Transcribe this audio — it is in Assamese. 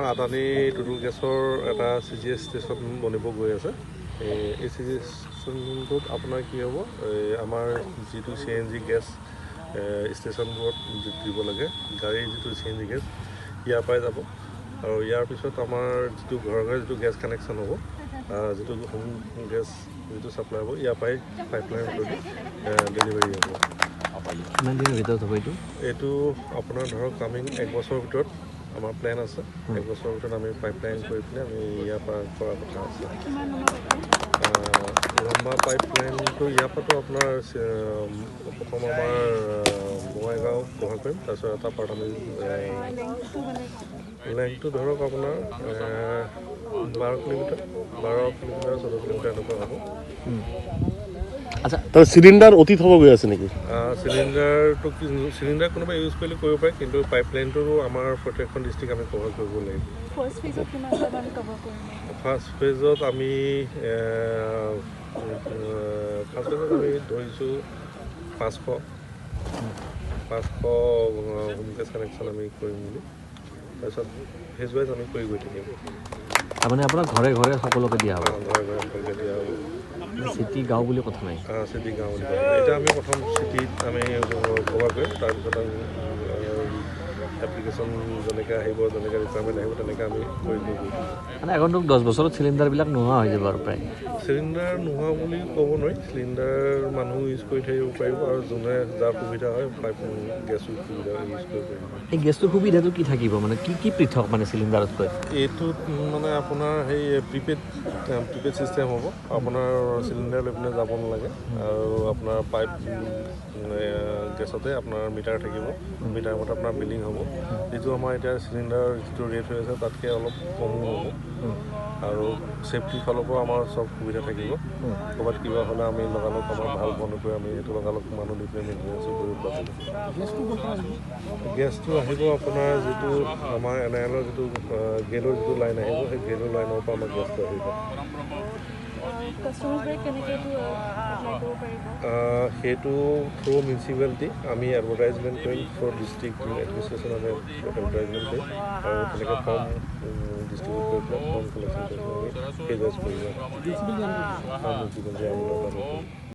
Adani টুটুল গেছৰ এটা CGS ষ্টেচন বনিব গৈ আছে। এই CGS ষ্টেচনটোত আপোনাৰ কি হ'ব, আমাৰ যিটো CNG গেছ ষ্টেচনবোৰত দিব লাগে, গাড়ীৰ যিটো CNG গেছ ইয়াৰ পৰাই যাব। আৰু ইয়াৰ পিছত আমাৰ যিটো ঘৰে ঘৰে যিটো গেছ কানেকশ্যন হ'ব, যিটো হোম গেছ যিটো ছাপ্লাই হ'ব, ইয়াৰ পৰাই পাইপলাইন কৰি ডেলিভাৰী হ'ব। কিমান দিনৰ ভিতৰত হ'ব এইটো আপোনাৰ ধৰক কামিং 1 বছৰৰ ভিতৰত আমাৰ প্লেন আছে। 1 বছৰৰ ভিতৰত আমি পাইপলাইন কৰি পিনে আমি ইয়াৰ পৰা কৰাৰ কথা আছে। লম্বা পাইপলাইনটো ইয়াৰ পৰাতো আপোনাৰ প্ৰথম আমাৰ বঙাইগাঁও কভাৰ কৰিম, তাৰপিছত এটা পাৰ্ট আমি লেংথটো ধৰক আপোনাৰ 12 কিলোমিটাৰ 14 কিলোমিটাৰ এনেকুৱা হ'ব। আচ্ছা, তো চিলিণ্ডাৰ অতীত হ'ব গৈ আছে নেকি? চিলিণ্ডাৰ কোনোবাই ইউজ কৰিলে কৰিব পাৰে, কিন্তু পাইপলাইনটো আমাৰ প্ৰত্যেকখন ডিষ্ট্ৰিক্ট আমি কভাৰ কৰিব লাগিব। ফাৰ্ষ্ট ফেজত আমি ধৰিছোঁ 500 হোম গেছ কানেকশ্যন আমি কৰিম বুলি। তাৰপিছত ফেজ ৱাইজ আমি কৰি গৈ থাকিম। তাৰমানে আপোনাৰ ঘৰে ঘৰে সকলোকে দিয়া হ'ব? ঘৰে ঘৰে সকলোকে দিয়া হ'ব। চিটি গাঁও বুলি কথা নাই? চিটি গাঁও বুলি কথা। এতিয়া আমি প্ৰথম চিটিত আমি কভাৰ কৰিম, তাৰপিছত আমি এপ্লিকেশ্যন যেনেকৈ আহিব, যেনেকৈ ৰিকুৱাৰমেণ্ট আহিব, তেনেকৈ আমি কৰি গৈ থাকিম। মানে আগন্তুক 10 বছৰত চিলিণ্ডাৰবিলাক নোহোৱা হৈ যাব আৰু প্ৰায়? চিলিণ্ডাৰ নোহোৱা বুলি ক'ব নোৱাৰি। চিলিণ্ডাৰ মানুহ ইউজ কৰি থাকিব পাৰিব, আৰু যোনে যাৰ সুবিধা হয় গেছো সুবিধা ইউজ কৰিব পাৰিব। এই গেছটোৰ সুবিধাটো কি থাকিব, মানে কি পৃথক মানে চিলিণ্ডাৰতকৈ? এইটোত মানে আপোনাৰ সেই প্ৰিপেড ছিষ্টেম হ'ব। আপোনাৰ চিলিণ্ডাৰ লৈ পিনে যাব নালাগে, আৰু আপোনাৰ পাইপ গেছতে আপোনাৰ মিটাৰ থাকিব। মিটাৰ মতে আপোনাৰ বিলিং হ'ব। যিটো আমাৰ এতিয়া চিলিণ্ডাৰ যিটো ৰেট হৈ আছে তাতকৈ অলপ কমো হ'ব, আৰু ছেফটিৰ ফালৰ পৰা আমাৰ চব সুবিধা থাকিব। ক'ৰবাত কিবা হ'লে আমি লগালগ আমাৰ ভাল বন্ধ কৰি আমি সেইটো লগালগ মানুহ দি পিনে মেইনটেনেঞ্চো কৰিব পাৰিম। গেছটো আহিব আপোনাৰ যিটো আমাৰ NIL যিটো গেলৰ যিটো লাইন আহিব, সেই গেলৰ লাইনৰ পৰা আমাৰ গেছটো আহিব। সেইটো থ্ৰু মিউনিচিপালিটি আমি এডভাৰটাইজমেণ্ট কৰিম, থ্ৰু ডিষ্ট্ৰিক্ট এডমিনিষ্ট্ৰেশ্যন আমি এডভাৰটাইজমেণ্ট কৰিম, আৰু তেনেকৈ ফৰ্ম ডিষ্ট্ৰিবিউট কৰি পেলাই ফৰ্ম কালেকশ্যন কৰি পেলাই আমি ফেজ ৱাইজ কৰিম।